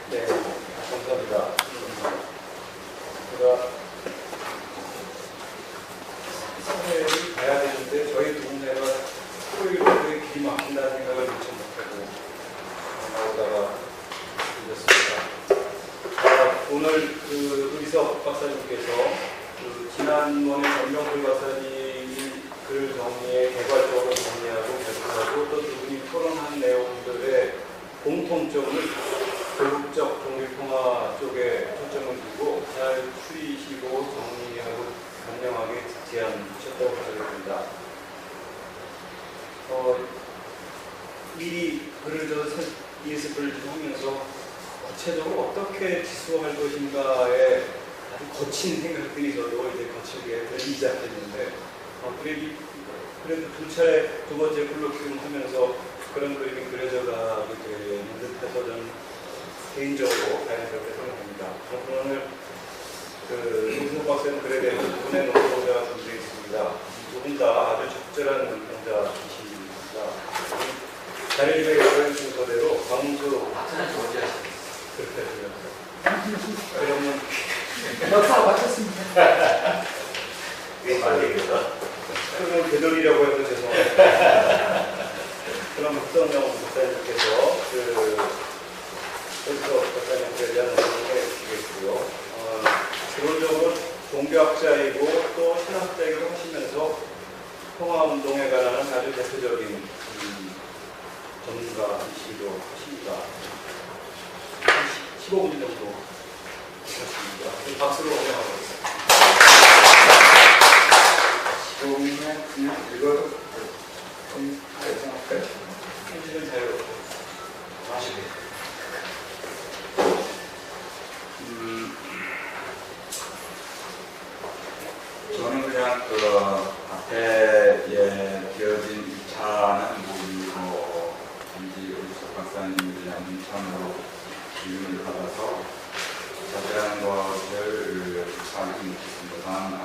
네, 감사합니다. 제가 사회를 가야 되는데 저희 동네가 토요일에 길이 막힌다는 생각을 미처 못하고 나오다가 들렸습니다. 오늘 의석 박사님께서 지난번에 전명글 박사님이 글 정리에 개괄적으로 정리하고 발표하고 또 두 분이 토론한 내용들의 공통점을 교육적 종교평화 쪽에 초점을 두고 잘 추리시고 정리하고 간명하게 제안하셨다고 생각합니다. 미리 글을 써서 ESF를 하면서 구체적으로 어떻게 지수할 것인가에 아주 거친 생각들이 저도 이제 거칠게 들리기 시작했는데 그래도 두 번째 콜로퀴움 하면서 그런 그림이 그려져가게 되는 듯해서 저는 개인적으로 자연스럽게 생각합니다. 오늘 이승호 박사님 글에 대해서 두 분의 논조가 준비되어 있습니다. 두 분 다 아주 적절한 논자이십니다. 자료집에 열어주신 거대로 광수 박사님 먼저 하시겠습니다. 그렇게 하시면서 그러면 역사 마쳤습니다. 이게 말이겠다. 그러면 되돌리려고 해서 죄송합니다. 그럼 박성명 박사님께서 여기서 박사님께 대한 의견을 해주시겠고요. 기본적으로 종교학자이고 또 신학자이기도 하시면서 평화운동에 관한 아주 대표적인 전문가이시기도 하십니다. 15분 정도 하십니다. 박수로 환영하겠습니다. 15분이면 그냥 읽어도 좀 생각할까요? 편집은 자유롭고 마시고 저는 그냥 앞에 되어진 2차는 단지 우리 박사님에 대한 인천으로 기운을 받아서 자세한 것을 하지 못했습니다. 다만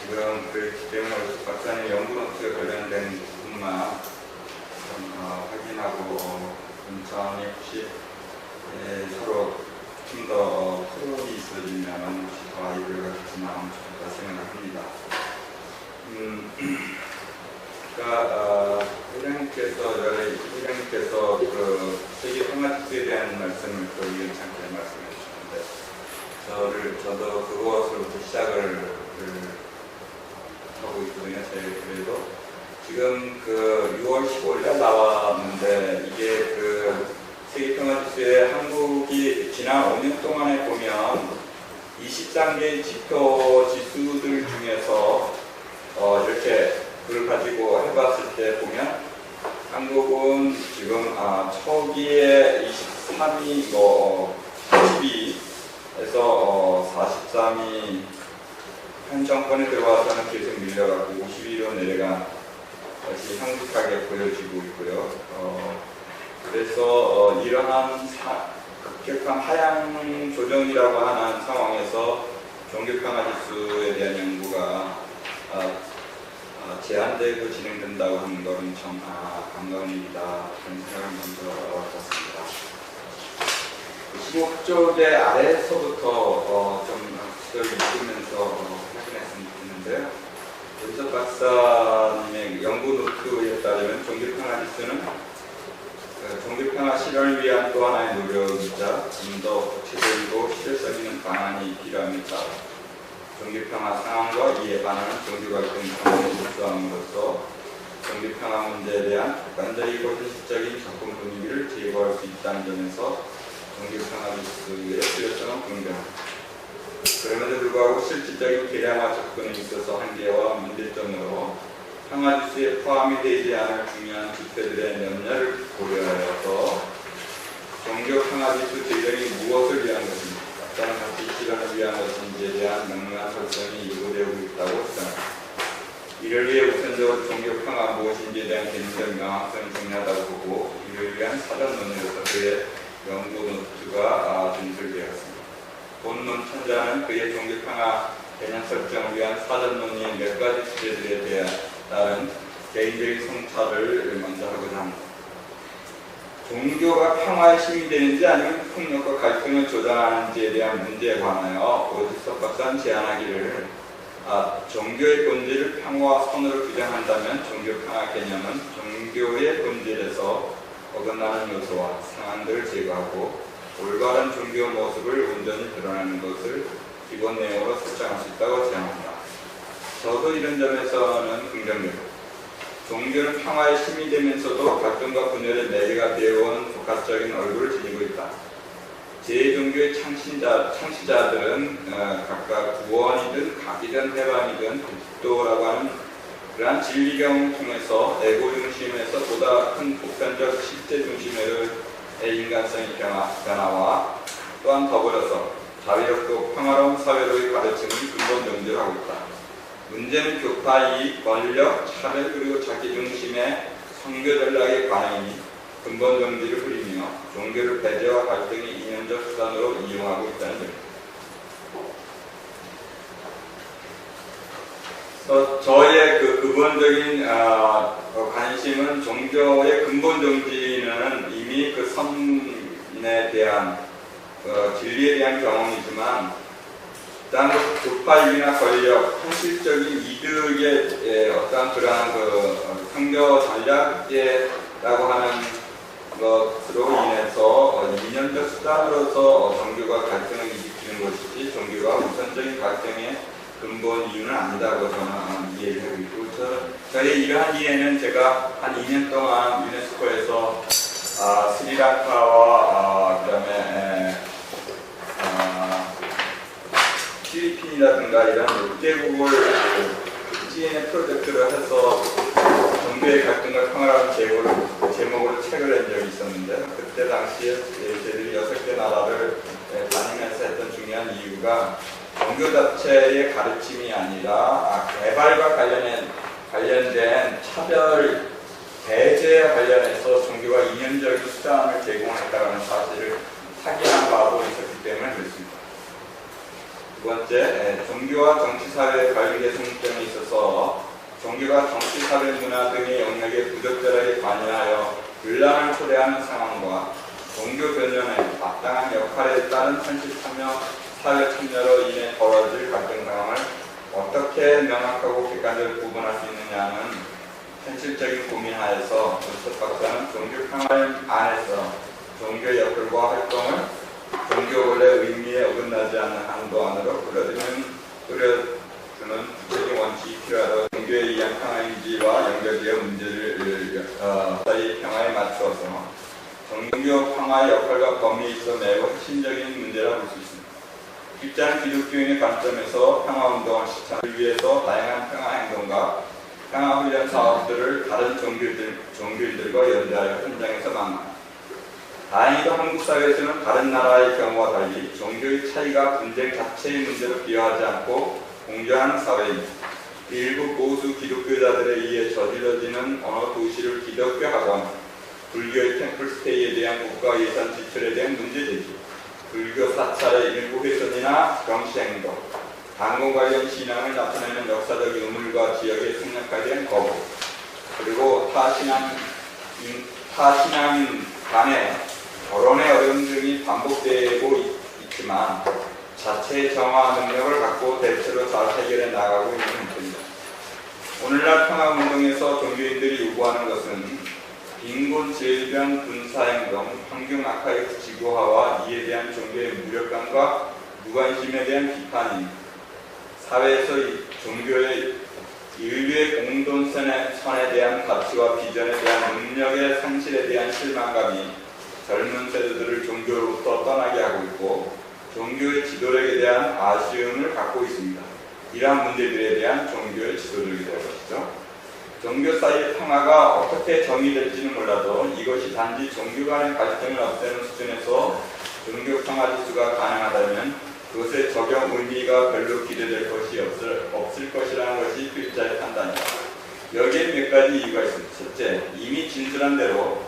지금 그렇기 때문에 우리 박사님 연구노트에 관련된 부분만 좀 확인하고 인천이 혹시 서로 좀 더 토론이 있어지면 혹시 더 아이디어가 같이 나오면 좋겠다 생각합니다. 그러니까 회장님께서 세계 평화지수에 대한 말씀을 또 우연찮게 말씀해 주셨는데 저도 그것으로부터 시작을 하고 있거든요. 그래도 지금 6월 15일에 나왔는데 이게 세계평화지수에 한국이 지난 5년 동안에 보면 20단계 지표 지수들 중에서 이렇게 그걸 가지고 해봤을 때 보면 한국은 지금 초기에 23위, 12에서 43위 현 정권에 들어와서는 계속 밀려가고 52로 내려간 것이 상극하게 보여지고 있고요. 그래서 이러한 급격한 하향 조정이라고 하는 상황에서 종교평화지수에 대한 연구가 제한되고 진행된다고 하는 것은 참 반가운 일이다 그런 생각을 먼저 갖습니다. 15쪽의 아래에서부터 좀 시도를 읽으면서 확인했으면 좋겠는데요. 여기서 박사님의 연구 노트에 따르면 종교평화지수는 종교평화 실현을 위한 또 하나의 노력이자 좀 더 구체적이고 실효성 있는 방안이 필요합니다. 종교평화 상황과 이에 반하는 종교갈등 상황을 입수함으로써 종교평화 문제에 대한 객관적이고 현실적인 접근 분위기를 제고할 수 있다는 점에서 종교평화지수의 필요성은 분명합니다. 그럼에도 불구하고 실질적인 계량화 접근에 있어서 한계와 문제점으로 평화지수에 포함이 되지 않을 중요한 지표들의 면밀을 고려하여서 종교평화지수 제정이 무엇을 위한 것인지, 어떤 가치 실현을 위한 것인지에 대한 명료한 설정이 요구되고 있다고 생각합니다. 이를 위해 우선적으로 종교평화 무엇인지에 대한 개념적 명확성이 중요하다고 보고 이를 위한 사전 논의로서 그의 연구 노트가 준술되었습니다. 본론 천자는 그의 종교평화 개념 설정을 위한 사전 논의의 몇 가지 주제들에 따른 개인적인 성찰을 먼저 하고자 합니다. 종교가 평화의 힘이 되는지 아니면 폭력과 갈등을 조장하는지에 대한 문제에 관하여 오지석 박사는 제안하기를 종교의 본질을 평화와 선으로 규정한다면 종교 평화 개념은 종교의 본질에서 어긋나는 요소와 상황들을 제거하고 올바른 종교 모습을 온전히 드러내는 것을 기본 내용으로 설정할 수 있다고 제안합니다. 저도 이런 점에서는 긍정적이고 종교는 평화의 힘이 되면서도 갈등과 분열의 매개가 되어온 복합적인 얼굴을 지니고 있다. 제 종교의 창시자들은 각각 구원이든 각이든 해방이든 그리스도라고 하는 그러한 진리 경험을 통해서 에고 중심에서 보다 큰 보편적 실제 중심의 인간성의 변화와 또한 더불어서 자유롭고 평화로운 사회로의 가르침을 근본 명제하고 있다. 문제는 교파, 이익, 권력, 차별 그리고 자기 중심의 선교 전략의 관행이니 근본 정지를 흐리며 종교를 배제와 갈등의 이념적 수단으로 이용하고 있다는 점입니다. 저의 그 근본적인 관심은 종교의 근본 정지는 이미 그 선에 대한 진리에 대한 경험이지만 일단 교파이익이나 권력, 현실적인 이득의 어떠한 그러한 선교 전략이라고 하는 것으로 인해서 이념적 수단으로서 종교가 갈등을 일으키는 것이지 종교가 우선적인 갈등의 근본 이유는 아니다고 저는 이해를 하고 있고 저의 이러한 이해는 제가 한 2년 동안 유네스코에서 스리랑카와 그다음에 필리핀이라든가 이런 6개국을 CNA 프로젝트를 해서 종교의 갈등과 평화라는 제목으로 책을 낸 적이 있었는데 그때 당시에 저희들이 6개 나라를 다니면서 했던 중요한 이유가 종교 자체의 가르침이 아니라 개발과 관련된 차별 배제에 관련해서 종교가 이념적인 수단을 제공했다는 사실을 확인한 바도 있었기 때문에 그렇습니다. 두 번째, 종교와 정치사회의 관리 개성점에 있어서 종교가 정치사회 문화 등의 영역에 부적절하게 관여하여 분란을 초래하는 상황과 종교 변연의 마땅한 역할에 따른 현실 참여, 사회 참여로 인해 벌어질 갈등 상황을 어떻게 명확하고 객관적으로 구분할 수 있느냐는 현실적인 고민하에서 오지석 박사는 종교 평화 안에서 종교의 역할과 활동을 종교 원래 의미에 어긋나지 않는 한도 안으로 끌어주는 구체적인 원칙이 필요하다고 종교에 의한 평화인지와 연결되어 문제를 사이의 평화에 맞추어서 종교 평화의 역할과 범위에 있어 매우 핵심적인 문제라고 볼 수 있습니다. 입자는 기독교인의 관점에서 평화운동을 실천하기 위해서 다양한 평화행동과 평화훈련 사업들을 다른 종교인들과 연대하여 현장에서 만납니다. 다행히도 한국 사회에서는 다른 나라의 경우와 달리 종교의 차이가 분쟁 자체의 문제로 비화하지 않고 공존하는 사회입니다. 일부 보수 기독교자들에 의해 저질러지는 어느 도시를 기독교학원, 불교의 템플스테이에 대한 국가 예산 지출에 대한 문제제기, 불교 사찰의 일부 훼손이나 정치행동, 단공 관련 신앙을 나타내는 역사적 유물과 지역의 생략에 대한 거부, 그리고 타신앙인 간의 결혼의 어려움 등이 반복되고 있지만 자체의 정화 능력을 갖고 대체로 잘 해결해 나가고 있는 형태입니다. 오늘날 평화운동에서 종교인들이 요구하는 것은 빈곤, 질병, 군사행동, 환경 악화의 지구화와 이에 대한 종교의 무력감과 무관심에 대한 비판입니다. 사회에서 종교의 인류의 공동선에 대한 가치와 비전에 대한 능력의 상실에 대한 실망감이 젊은 세대들을 종교로부터 떠나게 하고 있고 종교의 지도력에 대한 아쉬움을 갖고 있습니다. 이러한 문제들에 대한 종교의 지도력이 될 것이죠. 종교 사이의 평화가 어떻게 정의될지는 몰라도 이것이 단지 종교 간의 갈등을 없애는 수준에서 종교 평화 지수가 가능하다면 그것의 적용 의미가 별로 기대될 것이 없을 것이라는 것이 필자의 판단입니다. 여기에 몇 가지 이유가 있습니다. 첫째, 이미 진술한 대로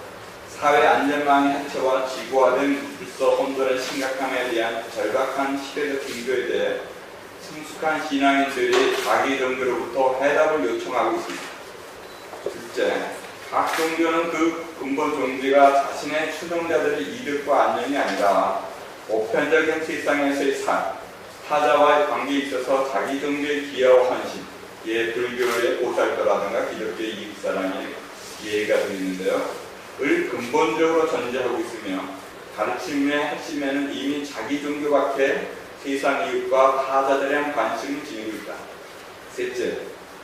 사회 안전망의 해체와 지구화된 불서 혼돈의 심각함에 대한 절박한 시대적 징조에 대해 성숙한 신앙인들이 자기 종교로부터 해답을 요청하고 있습니다. 둘째, 각 종교는 그 근본 종지가 자신의 추종자들의 이득과 안녕이 아니라 보편적인 세상에서의 삶, 타자와의 관계에 있어서 자기 종교의 기여와 헌신, 불교의 보살도라든가 기독교의 이익사랑의 예가 되있는데요. 을 근본적으로 전제하고 있으며 가르침의 핵심에는 이미 자기 종교밖에 세상 이웃과 타자들에 대한 관심을 지니고 있다. 셋째,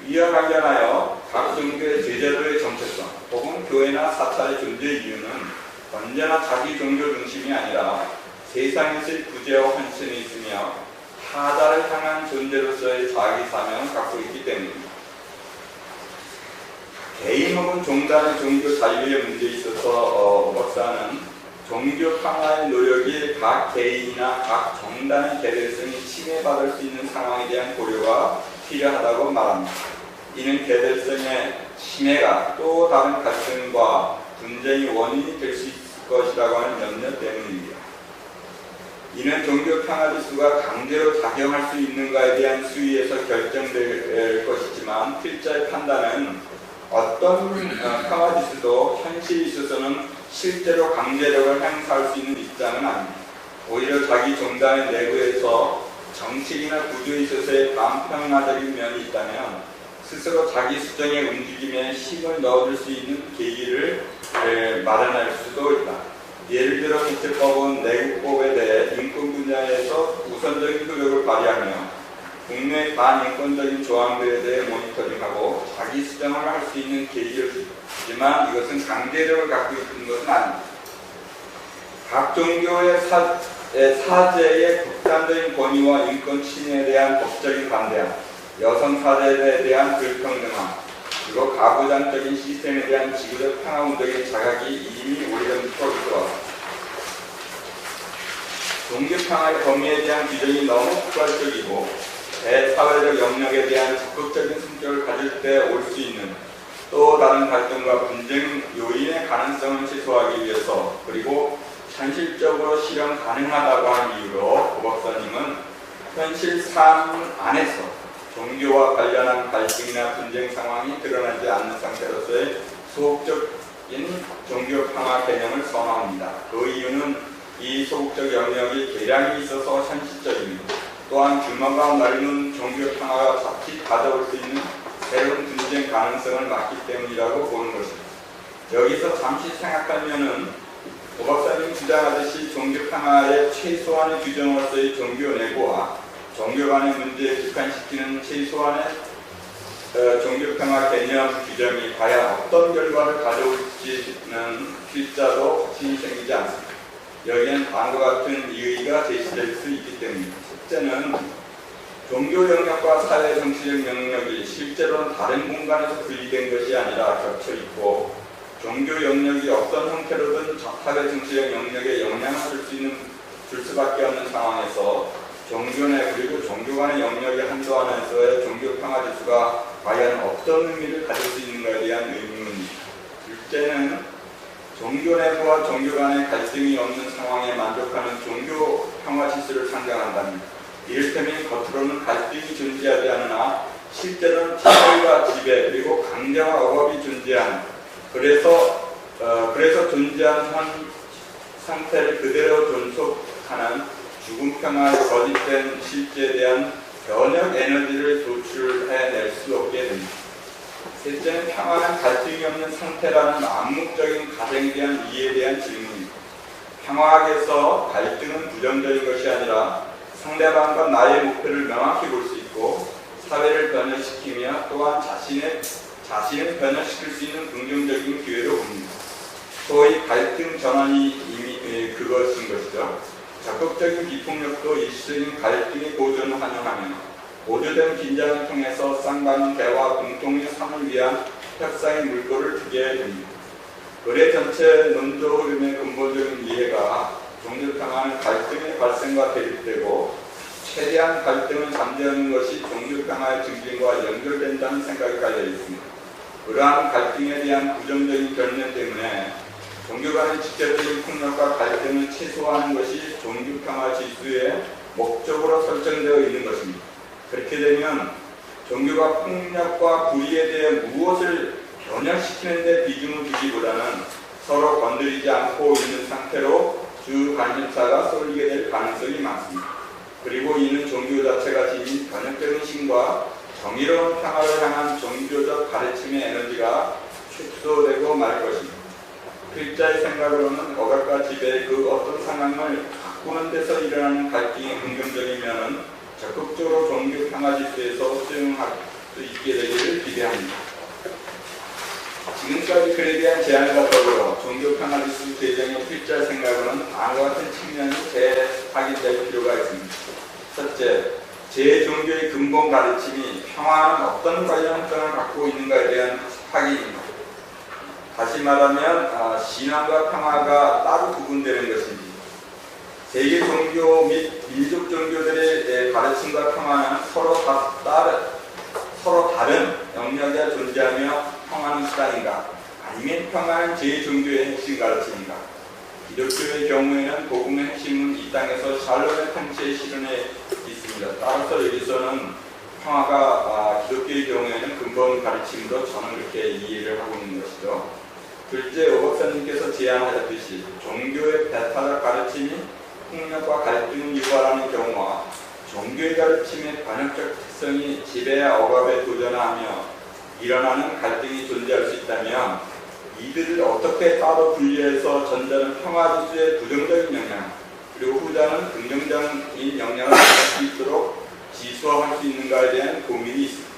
이와 관련하여 각 종교의 제자도의 정체성 혹은 교회나 사찰의 존재의 이유는 언제나 자기 종교 중심이 아니라 세상에서의 구제와 헌신이 있으며 타자를 향한 존재로서의 자기 사명을 갖고 있기 때문입니다. 개인 혹은 종단의 종교 자유의 문제에 있어서 박사는 종교 평화의 노력이 각 개인이나 각 정당의 개별성이 침해받을 수 있는 상황에 대한 고려가 필요하다고 말합니다. 이는 개별성의 침해가 또 다른 갈등과 분쟁의 원인이 될 수 있을 것이라고 하는 염려 때문입니다. 이는 종교 평화 지수가 강제로 작용할 수 있는가에 대한 수위에서 결정될 것이지만 필자의 판단은 어떤 평화 지수도 현실에 있어서는 실제로 강제력을 행사할 수 있는 입장은 아닙니다. 오히려 자기 종단의 내부에서 정책이나 구조에 있어서의 반평화적인 면이 있다면 스스로 자기 수정의 움직임에 힘을 넣어줄 수 있는 계기를 마련할 수도 있다. 예를 들어 국제법은 내국법에 대해 인권 분야에서 우선적인 효력을 발휘하며 국내 반인권적인 조항들에 대해 모니터링하고 자기 수정을 할 수 있는 계기를 주지만 이것은 강제력을 갖고 있는 것은 아닙니다. 각 종교의 사제의 극단적인 권위와 인권 침해에 대한 법적인 반대함, 여성 사제에 대한 불평등함, 그리고 가부장적인 시스템에 대한 지구적 평화운동의 자각이 이미 오래전부터 있어왔습니다. 종교평화의 범위에 대한 규정이 너무 폭발적이고 대사회적 영역에 대한 적극적인 성격을 가질 때 올 수 있는 또 다른 갈등과 분쟁 요인의 가능성을 최소화하기 위해서 그리고 현실적으로 실현 가능하다고 한 이유로 고 박사님은 현실 삶 안에서 종교와 관련한 갈등이나 분쟁 상황이 드러나지 않는 상태로서의 소극적인 종교평화 개념을 선호합니다. 그 이유는 이 소극적 영역이 개량이 있어서 현실적입니다. 또한 규모가 넓은 종교평화가 자칫 가져올 수 있는 새로운 분쟁 가능성을 막기 때문이라고 보는 것입니다. 여기서 잠시 생각하면은 고 박사님 주장하듯이 종교평화의 최소한의 규정으로서의 종교 내부와 종교 간의 문제에 국한시키는 최소한의 종교평화 개념 규정이 과연 어떤 결과를 가져올지는 필자도 확신이 생기지 않습니다. 여기엔 다음과 같은 이의가 제시될 수 있기 때문입니다. 첫째는 종교 영역과 사회 정치적 영역이 실제로는 다른 공간에서 분리된 것이 아니라 겹쳐 있고 종교 영역이 어떤 형태로든 사회 정치적 영역에 영향을 줄 수밖에 없는 상황에서 종교 내 그리고 종교 간의 영역의 한도 안에서의 종교 평화 지수가 과연 어떤 의미를 가질 수 있는가에 대한 의문입니다. 둘째는 종교 내부와 종교 간의 갈등이 없는 상황에 만족하는 종교 평화 지수를 상정한답니다. 이를테면 겉으로는 갈등이 존재하지 않으나 실제로는 차별과 지배 그리고 강제와 억압이 존재하는 그래서 존재하는 현 상태를 그대로 존속하는 죽음 평화의 거짓된 실제에 대한 변혁 에너지를 도출해낼 수 없게 됩니다. 셋째는 평화는 갈등이 없는 상태라는 암묵적인 가정에 대한 이해에 대한 질문입니다. 평화학에서 갈등은 부정적인 것이 아니라 상대방과 나의 목표를 명확히 볼 수 있고 사회를 변화시키며 또한 자신을 변화시킬 수 있는 긍정적인 기회로 봅니다. 소위 갈등 전환이 이미 그것인 것이죠. 적극적인 비폭력도 일시적인 갈등의 고전을 환영하며 고조된 긴장을 통해서 쌍방 대화 공통의 삶을 위한 협상의 물꼬를 트게 됩니다. 의례 전체 논조 흐름의 근본적인 이해가 종교평화는 갈등의 발생과 대립되고 최대한 갈등을 잠재우는 것이 종교평화의 증진과 연결된다는 생각이 깔려 있습니다. 그러한 갈등에 대한 부정적인 결론 때문에 종교 간의 직접적인 폭력과 갈등을 최소화하는 것이 종교평화 지수의 목적으로 설정되어 있는 것입니다. 그렇게 되면 종교가 폭력과 불의에 대해 무엇을 변혁시키는 데 비중을 두기보다는 서로 건드리지 않고 있는 상태로 주 관심사가 쏠리게 될 가능성이 많습니다. 그리고 이는 종교 자체가 지닌 변혁적인 신과 정의로운 평화를 향한 종교적 가르침의 에너지가 축소되고 말 것입니다. 필자의 생각으로는 억압과 지배의 그 어떤 상황을 바꾸는 데서 일어나는 갈등이 긍정적이면 적극적으로 종교 평화 지수에서 수용할 수 있게 되기를 기대합니다. 지금까지 글에 대한 제안과 더불어 종교 평화 지수 제정의 필자의 생각으로는 다음과 같은 측면이 재확인될 필요가 있습니다. 첫째, 제 종교의 근본 가르침이 평화는 어떤 관련성을 갖고 있는가에 대한 확인입니다. 다시 말하면 신앙과 평화가 따로 구분되는 것인지, 세계 종교 및 민족 종교들의 가르침과 평화는 서로 다른 영역에 존재하며 평화는 수단인가, 아니면 평화는 제 종교의 핵심 가르침인가. 기독교의 경우에는 복음의 핵심은 이 땅에서 샬롬의 통치의 실현에 있습니다. 따라서 여기서는 평화가 기독교의 경우에는 근본 가르침으로 저는 그렇게 이해를 하고 있는 것이죠. 둘째, 오 박사님께서 제안하셨듯이 종교의 배타적 가르침이 폭력과 갈등을 유발하는 경우와 종교의 가르침의 반역적 특성이 지배와 억압에 도전하며 일어나는 갈등이 존재할 수 있다면 이들을 어떻게 따로 분리해서 전자는 평화지수의 부정적인 영향, 그리고 후자는 긍정적인 영향을 받을 수 있도록 지수화할 수 있는가에 대한 고민이 있습니다.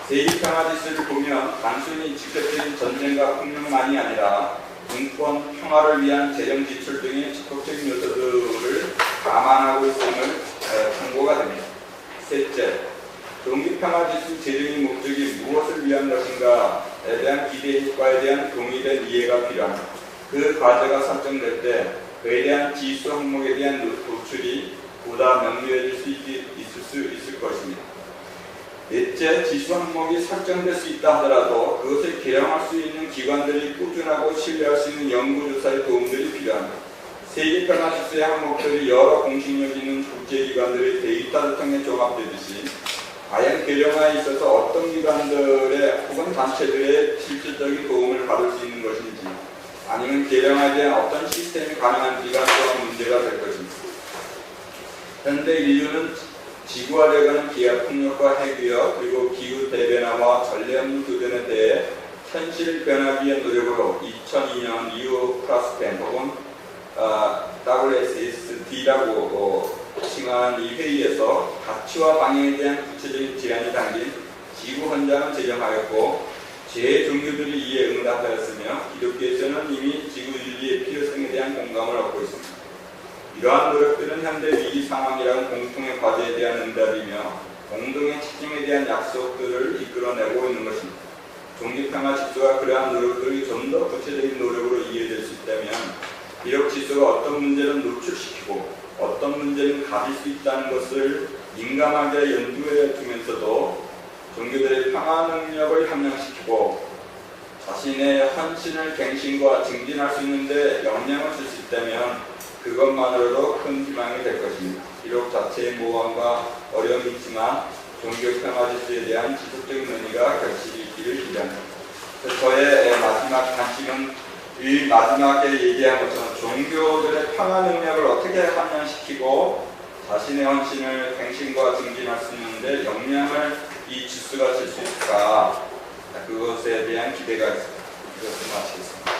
세계평화지수를 보면 단순히 직접적인 전쟁과 폭력만이 아니라 인권, 평화를 위한 재정 지출 등의 적극적인 요소들을 감안하고 있음을 참고가 됩니다. 셋째, 종교평화지수 제정의 목적이 무엇을 위한 것인가에 대한 기대과에 대한 동의된 이해가 필요합니다. 그 과제가 설정될 때 그에 대한 지수 항목에 대한 도출이 보다 명료해질 수 있을 것입니다. 넷째, 지수 항목이 설정될 수 있다 하더라도 그것을 개량할 수 있는 기관들이 꾸준하고 신뢰할 수 있는 연구조사의 도움들이 필요합니다. 세계평화지수의 항목들이 여러 공식력 있는 국제기관들의 데이터를 통해 종합되듯이 과연 개량화에 있어서 어떤 기관들의 혹은 단체들의 실질적인 도움을 받을 수 있는 것인지, 아니면 개량화에 대한 어떤 시스템이 가능한지가 또한 문제가 될 것입니다. 현대 인류는 지구화되어가는 기후폭력과 핵위협, 그리고 기후 대변화와 전력 교전에 대해 현실 변화기 위한 노력으로 2002년 리오 플러스10 혹은 WSSD라고 칭한 이 회의에서 가치와 방향에 대한 구체적인 제안이 담긴 지구 헌장을 제정하였고, 제 종교들이 이에 응답하였으며 기독교에서는 이미 지구 윤리의 필요성에 대한 공감을 얻고 있습니다. 이러한 노력들은 현대 위기 상황이라는 공통의 과제에 대한 응답이며 공동의 책임에 대한 약속들을 이끌어내고 있는 것입니다. 종교평화 지수가 그러한 노력들이 좀 더 구체적인 노력으로 이해될 수 있다면, 비록 지수가 어떤 문제는 노출시키고 어떤 문제는 가질 수 있다는 것을 민감하게 연구해 두면서도 종교들의 평화 능력을 함양시키고 자신의 헌신을 갱신과 증진할 수 있는데 영향을 줄 수 있다면 그것만으로도 큰 희망이 될 것입니다. 비록 자체의 모험과 어려움이 있지만 종교평화 지수에 대한 지속적인 논의가 결실이 있기를 기대합니다. 저의 마지막 관심은 이 마지막에 얘기한 것처럼 종교들의 평화 능력을 어떻게 함양시키고 자신의 헌신을 갱신과 증진할 수 있는데 영향을 이 지수가 줄 수 있을까, 그것에 대한 기대가 있습니다. 이것을 마치겠습니다.